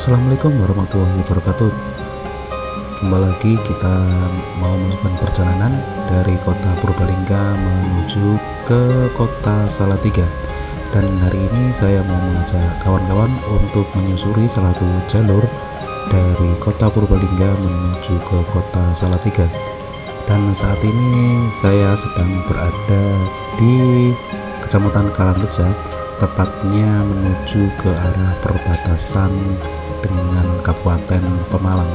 Assalamualaikum warahmatullahi wabarakatuh. Kembali lagi kita mau melakukan perjalanan dari kota Purbalingga menuju ke kota Salatiga. Dan hari ini saya mau mengajak kawan-kawan untuk menyusuri salah satu jalur dari kota Purbalingga menuju ke kota Salatiga. Dan saat ini saya sedang berada di Kecamatan Karangreja, tepatnya menuju ke arah perbatasan dengan Kabupaten Pemalang.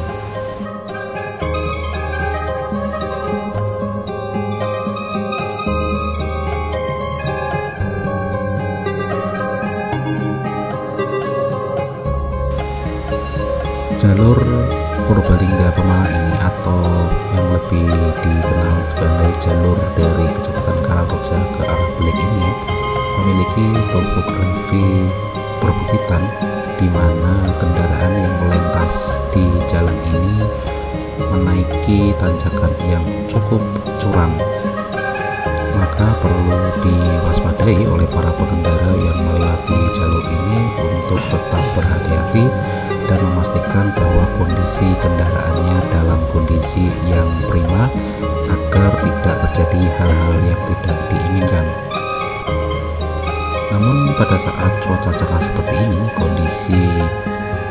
Jalur Purbalingga Pemalang ini, atau yang lebih dikenal sebagai jalur dari Kecamatan Karangreja ke arah Belik ini, memiliki topografi perbukitan di mana kendaraan yang melintas di jalan ini menaiki tanjakan yang cukup curam. Maka perlu diwaspadai oleh para pengendara yang melewati jalur ini untuk tetap berhati-hati dan memastikan bahwa kondisi kendaraannya dalam kondisi yang prima agar tidak terjadi hal-hal yang tidak diinginkan. Namun pada saat cuaca cerah seperti ini, kondisi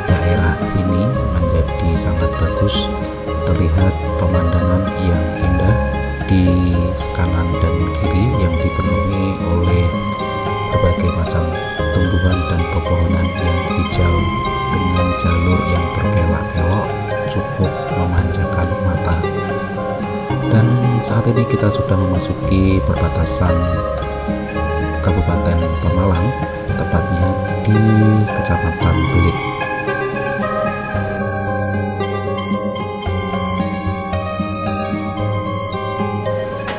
daerah sini menjadi sangat bagus. Terlihat pemandangan yang indah di kanan dan kiri yang dipenuhi oleh berbagai macam tumbuhan dan pepohonan yang hijau dengan jalur yang berkelok-kelok cukup memanjakan mata. Dan saat ini kita sudah memasuki perbatasan Kabupaten Pemalang, tepatnya di Kecamatan Belik.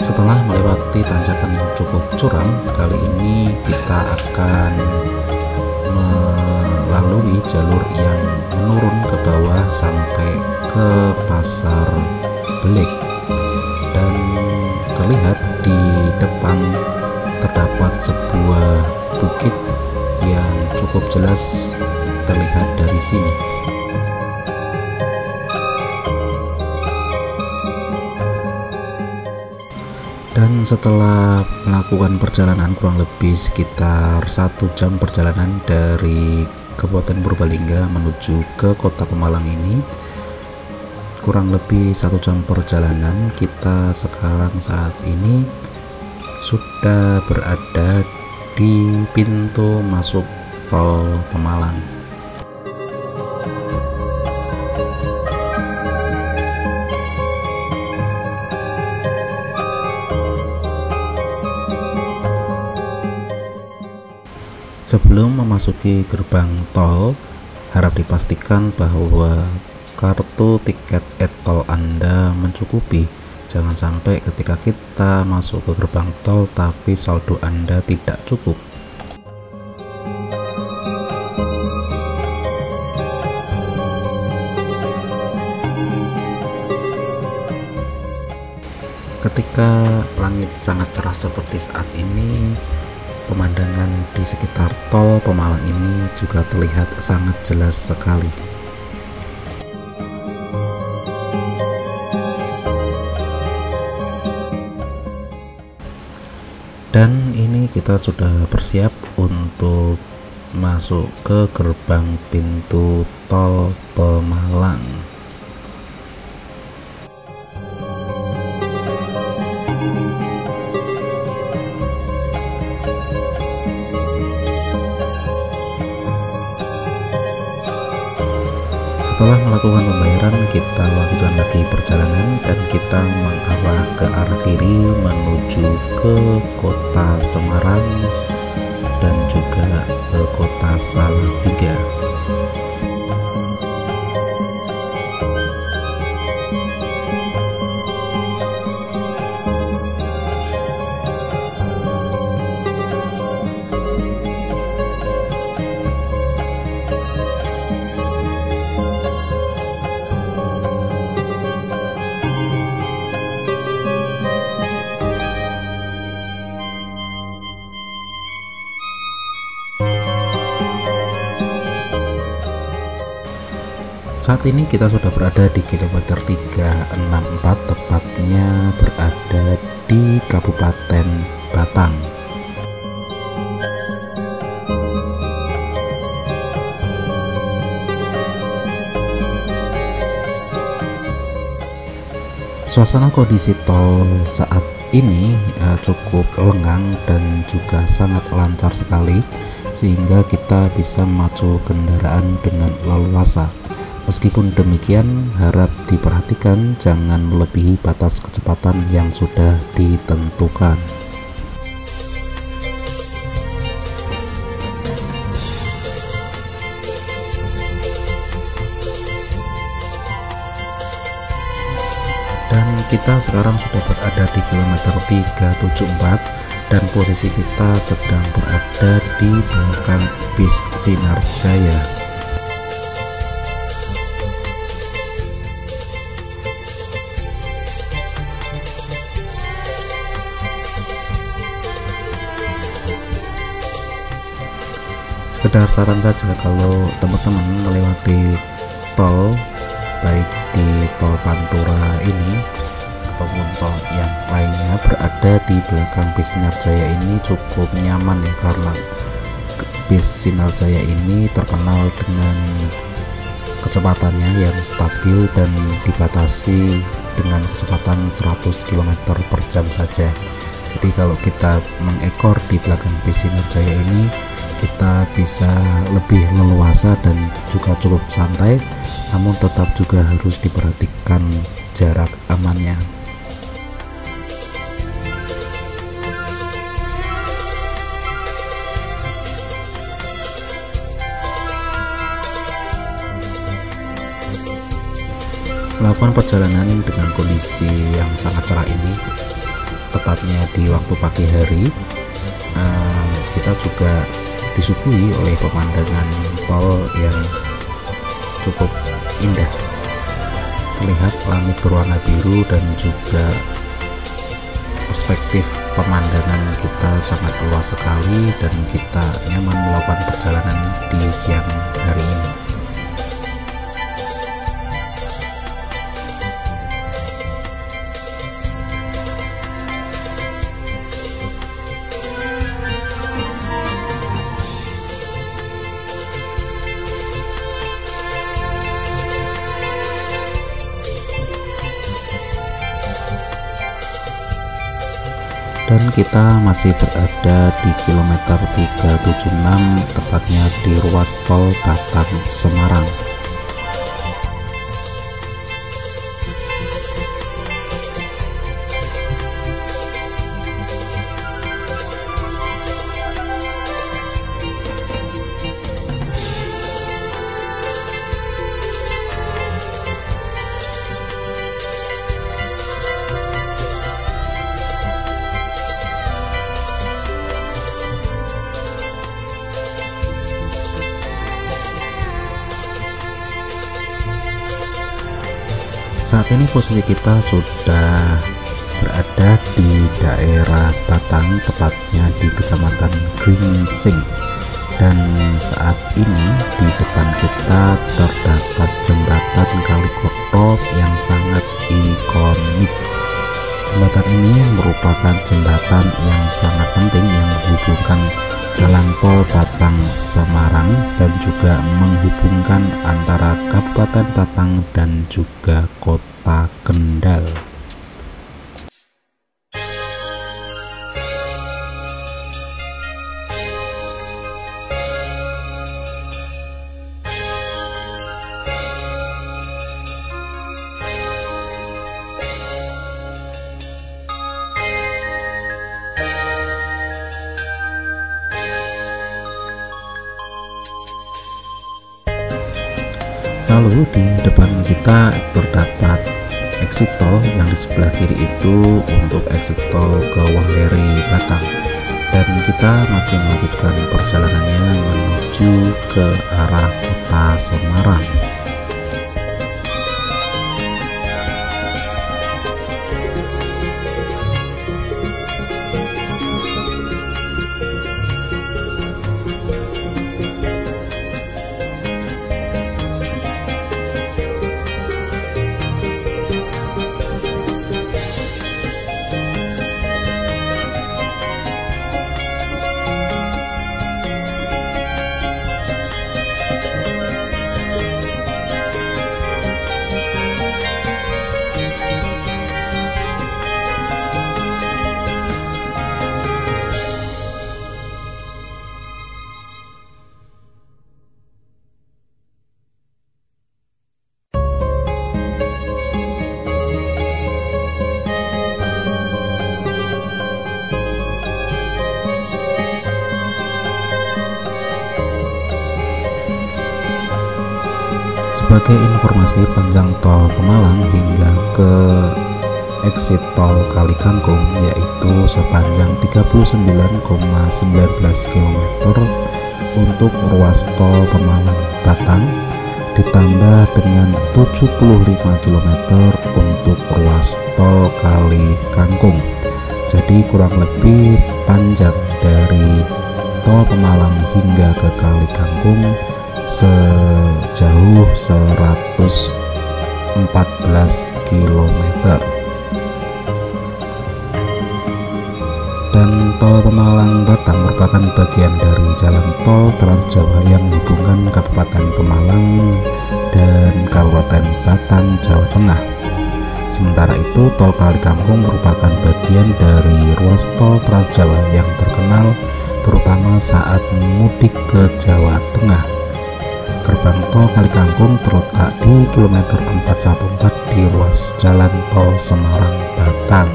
Setelah melewati tanjakan yang cukup curam, kali ini kita akan melalui jalur yang menurun ke bawah sampai ke Pasar Belik. Dan terlihat di depan terdapat sebuah bukit yang cukup jelas terlihat dari sini. Dan setelah melakukan perjalanan kurang lebih sekitar 1 jam perjalanan dari Kabupaten Purbalingga menuju ke kota Pemalang ini, kurang lebih 1 jam perjalanan, kita sekarang saat ini sudah berada di pintu masuk tol Pemalang. Sebelum memasuki gerbang tol, harap dipastikan bahwa kartu tiket e-tol Anda mencukupi. Jangan sampai ketika kita masuk ke gerbang tol tapi saldo Anda tidak cukup. Ketika langit sangat cerah seperti saat ini, pemandangan di sekitar tol Pemalang ini juga terlihat sangat jelas sekali. Dan ini kita sudah bersiap untuk masuk ke gerbang pintu tol Pemalang. Setelah melakukan pembayaran, kita lanjutkan lagi perjalanan dan kita mengarah ke arah kiri menuju ke kota Semarang dan juga ke kota Salatiga. Saat ini kita sudah berada di kilometer 364, tepatnya berada di Kabupaten Batang. Suasana kondisi tol saat ini cukup lengang dan juga sangat lancar sekali, sehingga kita bisa memacu kendaraan dengan leluasa. Meskipun demikian, harap diperhatikan jangan melebihi batas kecepatan yang sudah ditentukan. Dan kita sekarang sudah berada di kilometer 374 dan posisi kita sedang berada di belakang bis Sinar Jaya. Sekedar saran saja, kalau teman-teman melewati tol, baik di tol Pantura ini ataupun tol yang lainnya, berada di belakang bis Sinar Jaya ini cukup nyaman ya, karena bis Sinar Jaya ini terkenal dengan kecepatannya yang stabil dan dibatasi dengan kecepatan 100 km per jam saja. Jadi kalau kita mengekor di belakang bis Sinar Jaya ini, kita bisa lebih leluasa dan juga cukup santai, namun tetap juga harus diperhatikan jarak amannya. Melakukan perjalanan dengan kondisi yang sangat cerah ini, tepatnya di waktu pagi hari, kita juga disuguhi oleh pemandangan tol yang cukup indah. Terlihat langit berwarna biru dan juga perspektif pemandangan kita sangat luas sekali, dan kita nyaman melakukan perjalanan di siang hari ini. Dan kita masih berada di kilometer 376, tepatnya di ruas tol Batang Semarang. Saat ini posisi kita sudah berada di daerah Batang, tepatnya di Kecamatan Gringsing. Dan saat ini di depan kita terdapat jembatan Kalikoto yang sangat ikonik. Jembatan ini merupakan jembatan yang sangat penting yang menghubungkan Jalan Tol Batang Semarang dan juga menghubungkan antara Kabupaten Batang dan juga Kota Kendal. Lalu di depan kita terdapat exit tol, yang di sebelah kiri itu untuk exit tol ke Wangleri Batang, dan kita masih melanjutkan perjalanannya menuju ke arah Kota Semarang. Sebagai informasi, panjang tol Pemalang hingga ke exit tol Kali Kangkung yaitu sepanjang 39,19 km untuk ruas tol Pemalang Batang, ditambah dengan 75 km untuk ruas tol Kali Kangkung. Jadi kurang lebih panjang dari tol Pemalang hingga ke Kali Kangkung sejauh 114 km. Dan tol Pemalang Batang merupakan bagian dari jalan tol Trans Jawa yang menghubungkan Kabupaten Pemalang dan Kabupaten Batang, Jawa Tengah. Sementara itu, tol Kali Kangkung merupakan bagian dari ruas tol Trans Jawa yang terkenal terutama saat mudik ke Jawa Tengah. Gerbang tol Kali Kangkung terletak di kilometer 414 di ruas jalan tol Semarang Batang.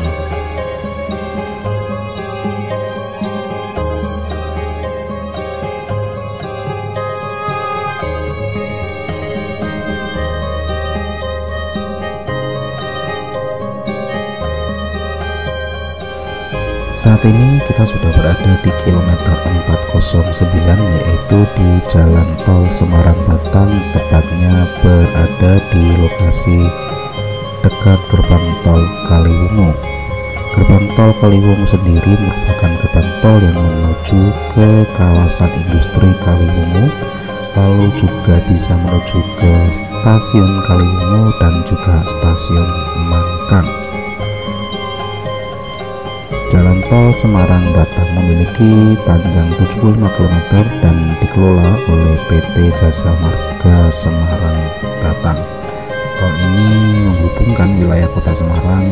Saat ini kita sudah berada di kilometer 409 yaitu di jalan tol Semarang Batang, tepatnya berada di lokasi dekat gerbang tol Kaliwungu. Gerbang tol Kaliwungu sendiri merupakan gerbang tol yang menuju ke kawasan industri Kaliwungu, lalu juga bisa menuju ke stasiun Kaliwungu dan juga stasiun Mangkang. Jalan tol Semarang Batang memiliki panjang 75 km dan dikelola oleh PT Jasa Marga Semarang Batang. Tol ini menghubungkan wilayah kota Semarang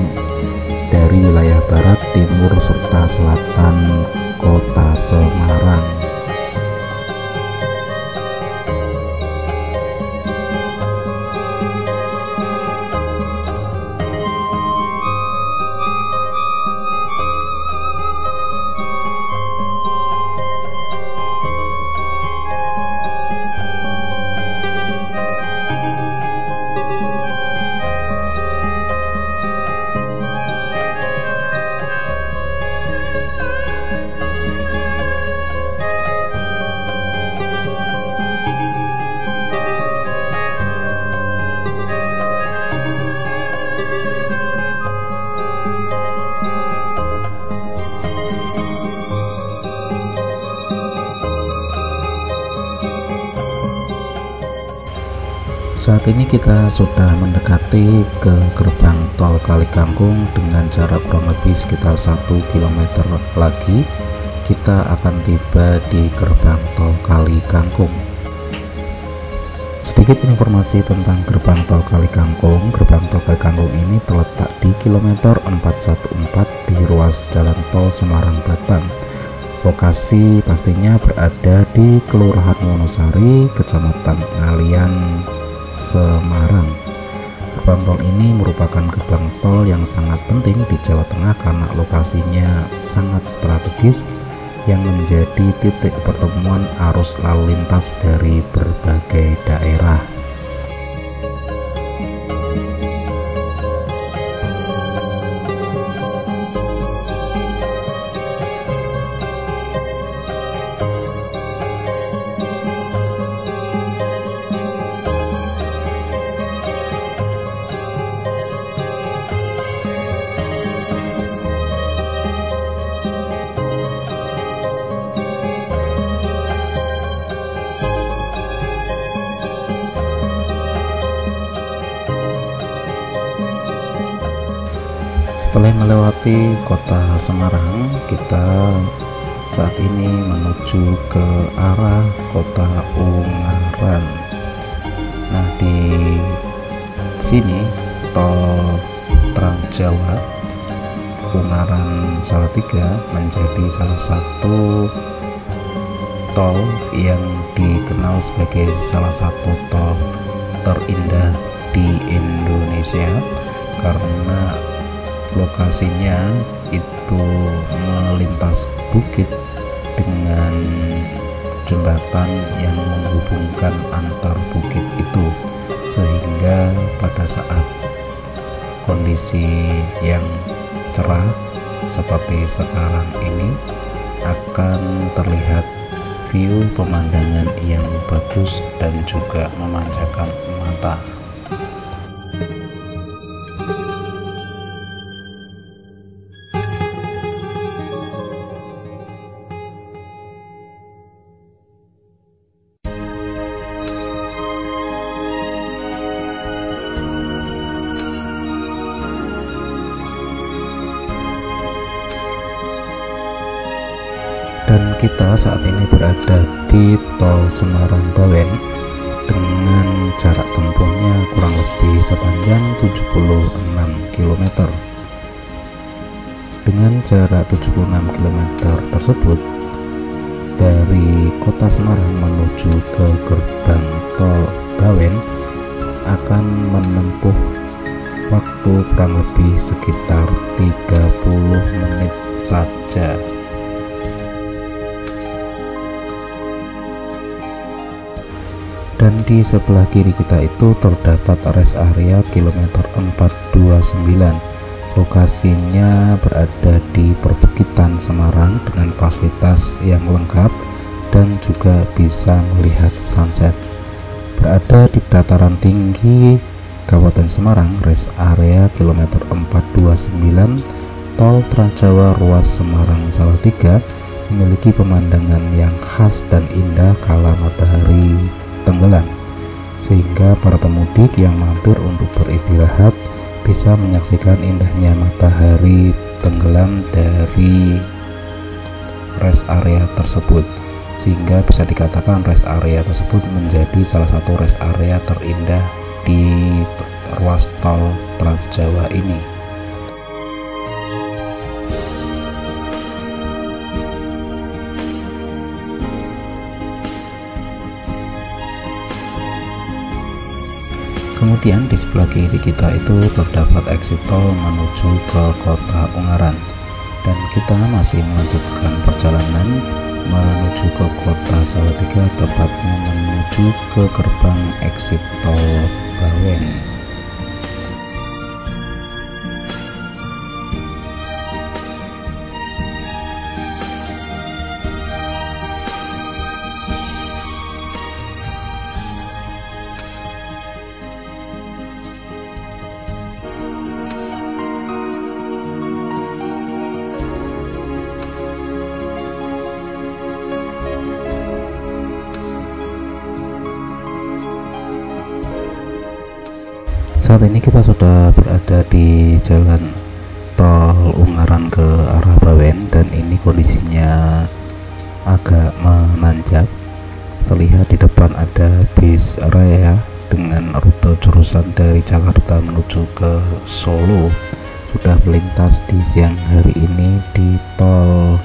dari wilayah barat, timur, serta selatan kota Semarang. Saat ini kita sudah mendekati ke gerbang tol Kali Kangkung dengan jarak kurang lebih sekitar 1 km lagi kita akan tiba di gerbang tol Kali Kangkung. Sedikit informasi tentang gerbang tol Kali Kangkung. Gerbang tol Kali Kangkung ini terletak di kilometer 414 di ruas jalan tol Semarang Batang. Lokasi pastinya berada di Kelurahan Wonosari, Kecamatan Ngalian, Semarang. Gerbang tol ini merupakan gerbang tol yang sangat penting di Jawa Tengah karena lokasinya sangat strategis yang menjadi titik pertemuan arus lalu lintas dari berbagai daerah. Setelah melewati kota Semarang, kita saat ini menuju ke arah kota Ungaran. Nah, di sini tol Trans Jawa Ungaran Salatiga menjadi salah satu tol yang dikenal sebagai salah satu tol terindah di Indonesia karena lokasinya itu melintas bukit dengan jembatan yang menghubungkan antar bukit itu, sehingga pada saat kondisi yang cerah seperti sekarang ini akan terlihat view pemandangan yang bagus dan juga memanjakan mata. Dan kita saat ini berada di Tol Semarang Bawen dengan jarak tempuhnya kurang lebih sepanjang 76 km. Dengan jarak 76 km tersebut, dari kota Semarang menuju ke gerbang Tol Bawen akan menempuh waktu kurang lebih sekitar 30 menit saja. Dan di sebelah kiri kita itu terdapat rest area kilometer 429. Lokasinya berada di perbukitan Semarang dengan fasilitas yang lengkap dan juga bisa melihat sunset. Berada di dataran tinggi Kabupaten Semarang, rest area kilometer 429 Tol Trans Jawa ruas Semarang Salatiga memiliki pemandangan yang khas dan indah kala matahari tenggelam, sehingga para pemudik yang mampir untuk beristirahat bisa menyaksikan indahnya matahari tenggelam dari rest area tersebut, sehingga bisa dikatakan rest area tersebut menjadi salah satu rest area terindah di ruas tol Trans Jawa ini. Kemudian di sebelah kiri kita itu terdapat exit tol menuju ke kota Ungaran, dan kita masih melanjutkan perjalanan menuju ke kota Salatiga, tepatnya menuju ke gerbang exit tol Bawen. Saat ini kita sudah berada di jalan tol Ungaran ke arah Bawen, dan ini kondisinya agak menanjak. Terlihat di depan ada bis raya dengan rute jurusan dari Jakarta menuju ke Solo sudah melintas di siang hari ini di tol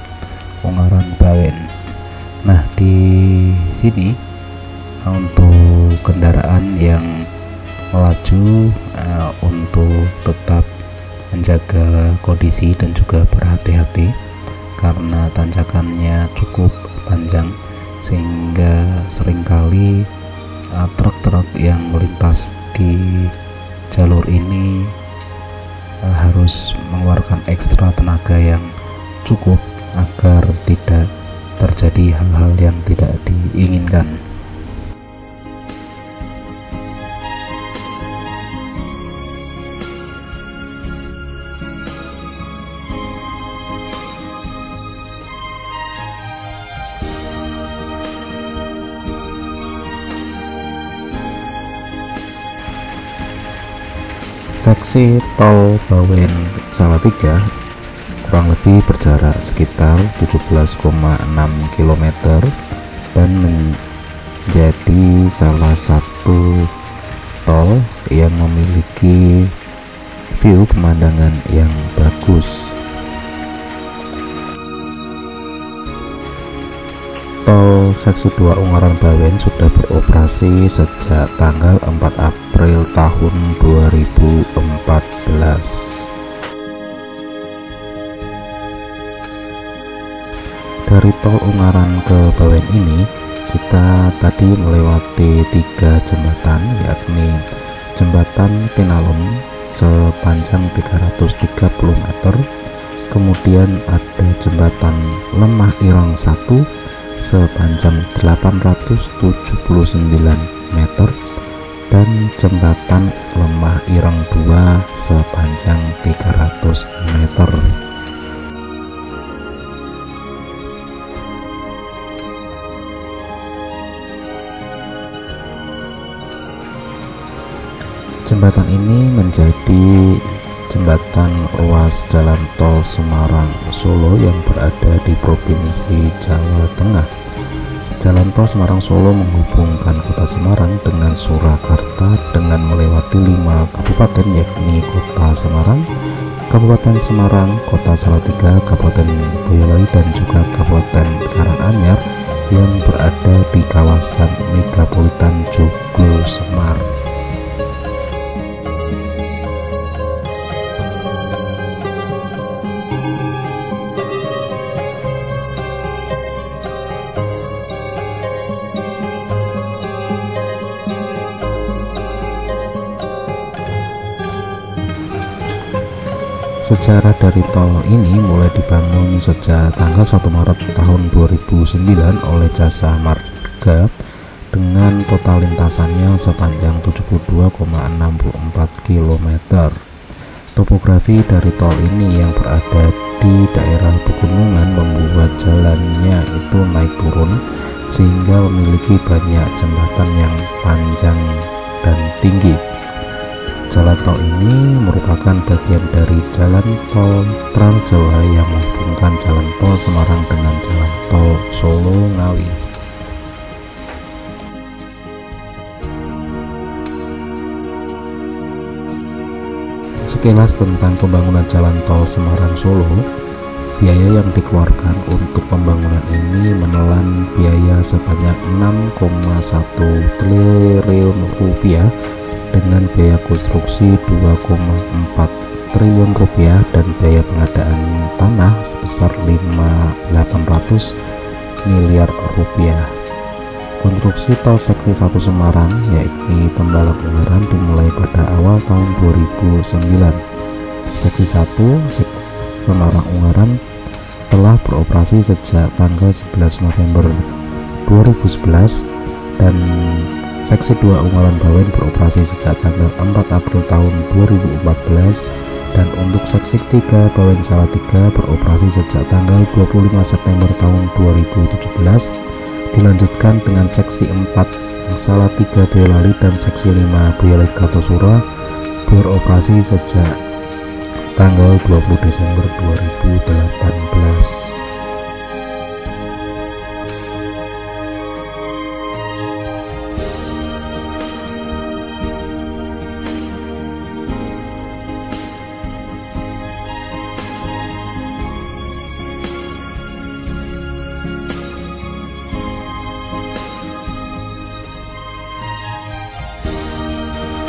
Ungaran Bawen. Nah, di sini untuk kendaraan yang melaju untuk tetap menjaga kondisi dan juga berhati-hati karena tanjakannya cukup panjang, sehingga seringkali truk-truk yang melintas di jalur ini harus mengeluarkan ekstra tenaga yang cukup agar tidak terjadi hal-hal yang tidak diinginkan. Seksi tol Bawen Salatiga kurang lebih berjarak sekitar 17,6 km dan menjadi salah satu tol yang memiliki view pemandangan yang bagus. Tol Seksi 2 Ungaran Bawen sudah beroperasi sejak tanggal 4 April tahun 2014. Dari tol Ungaran ke Bawen ini kita tadi melewati 3 jembatan, yakni jembatan Tinalum sepanjang 330 meter, kemudian ada jembatan Lemah Ireng 1 sepanjang 879 meter, dan jembatan Lemah Ireng 2 sepanjang 300 meter. Jembatan ini menjadi jembatan ruas jalan tol Semarang Solo yang berada di Provinsi Jawa Tengah. Jalan tol Semarang Solo menghubungkan kota Semarang dengan Surakarta dengan melewati 5 kabupaten, yakni Kota Semarang, Kabupaten Semarang, Kota Salatiga, Kabupaten Boyolali, dan juga Kabupaten Karanganyar yang berada di kawasan megapolitan Joglo Semar. Sejarah dari tol ini mulai dibangun sejak tanggal 1 Maret tahun 2009 oleh Jasa Marga dengan total lintasannya sepanjang 72,64 km. Topografi dari tol ini yang berada di daerah pegunungan membuat jalannya itu naik turun sehingga memiliki banyak jembatan yang panjang dan tinggi. Jalan tol ini merupakan bagian dari jalan tol Trans Jawa yang menghubungkan jalan tol Semarang dengan jalan tol Solo Ngawi. Sekilas tentang pembangunan jalan tol Semarang Solo. Biaya yang dikeluarkan untuk pembangunan ini menelan biaya sebanyak 6,1 triliun rupiah dengan biaya konstruksi 2,4 triliun rupiah dan biaya pengadaan tanah sebesar 800 miliar rupiah. Konstruksi tol seksi 1 Semarang, yakni Tembalang Ungaran, dimulai pada awal tahun 2009. Seksi 1 Semarang Ungaran telah beroperasi sejak tanggal 11 November 2011 dan Seksi 2 Ungaran Bawen beroperasi sejak tanggal 4 April tahun 2014, dan untuk Seksi 3 Bawen Salatiga beroperasi sejak tanggal 25 September tahun 2017. Dilanjutkan dengan Seksi 4 Salatiga Boyolali dan Seksi 5 Boyolali Kartosura beroperasi sejak tanggal 20 Desember 2018.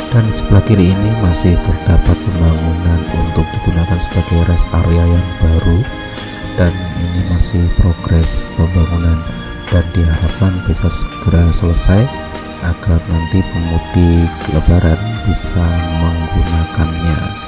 Dan di sebelah kiri ini masih terdapat pembangunan untuk digunakan sebagai rest area yang baru, dan ini masih progres pembangunan dan diharapkan bisa segera selesai agar nanti pemudik lebaran bisa menggunakannya.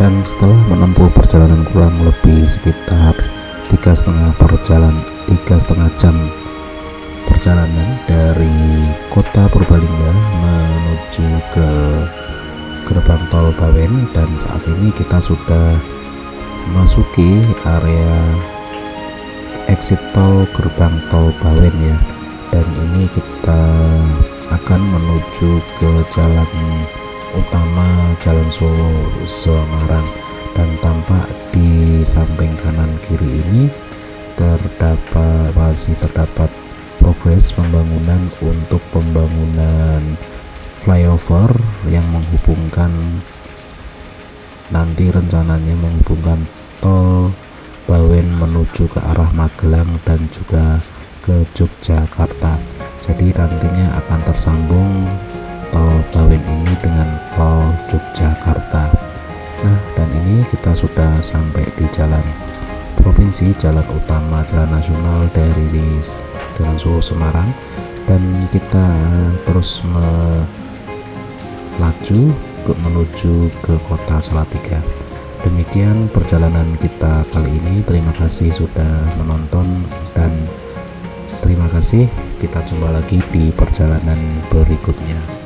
Dan setelah menempuh perjalanan kurang lebih sekitar 3,5 jam perjalanan dari kota Purbalingga menuju ke gerbang tol Bawen, dan saat ini kita sudah memasuki area exit tol gerbang tol Bawen ya. Dan ini kita akan menuju ke jalan utama Jalan Solo Semarang, dan tampak di samping kanan kiri ini masih terdapat progres pembangunan untuk pembangunan flyover yang menghubungkan, nanti rencananya menghubungkan tol Bawen menuju ke arah Magelang dan juga ke Yogyakarta. Jadi nantinya akan tersambung tol Bawen ini dengan tol Yogyakarta. Nah, dan ini kita sudah sampai di jalan provinsi, jalan utama, jalan nasional dari Jalan Solo Semarang, dan kita terus melaju menuju ke kota Salatiga. Demikian perjalanan kita kali ini. Terima kasih sudah menonton, dan terima kasih. Kita jumpa lagi di perjalanan berikutnya.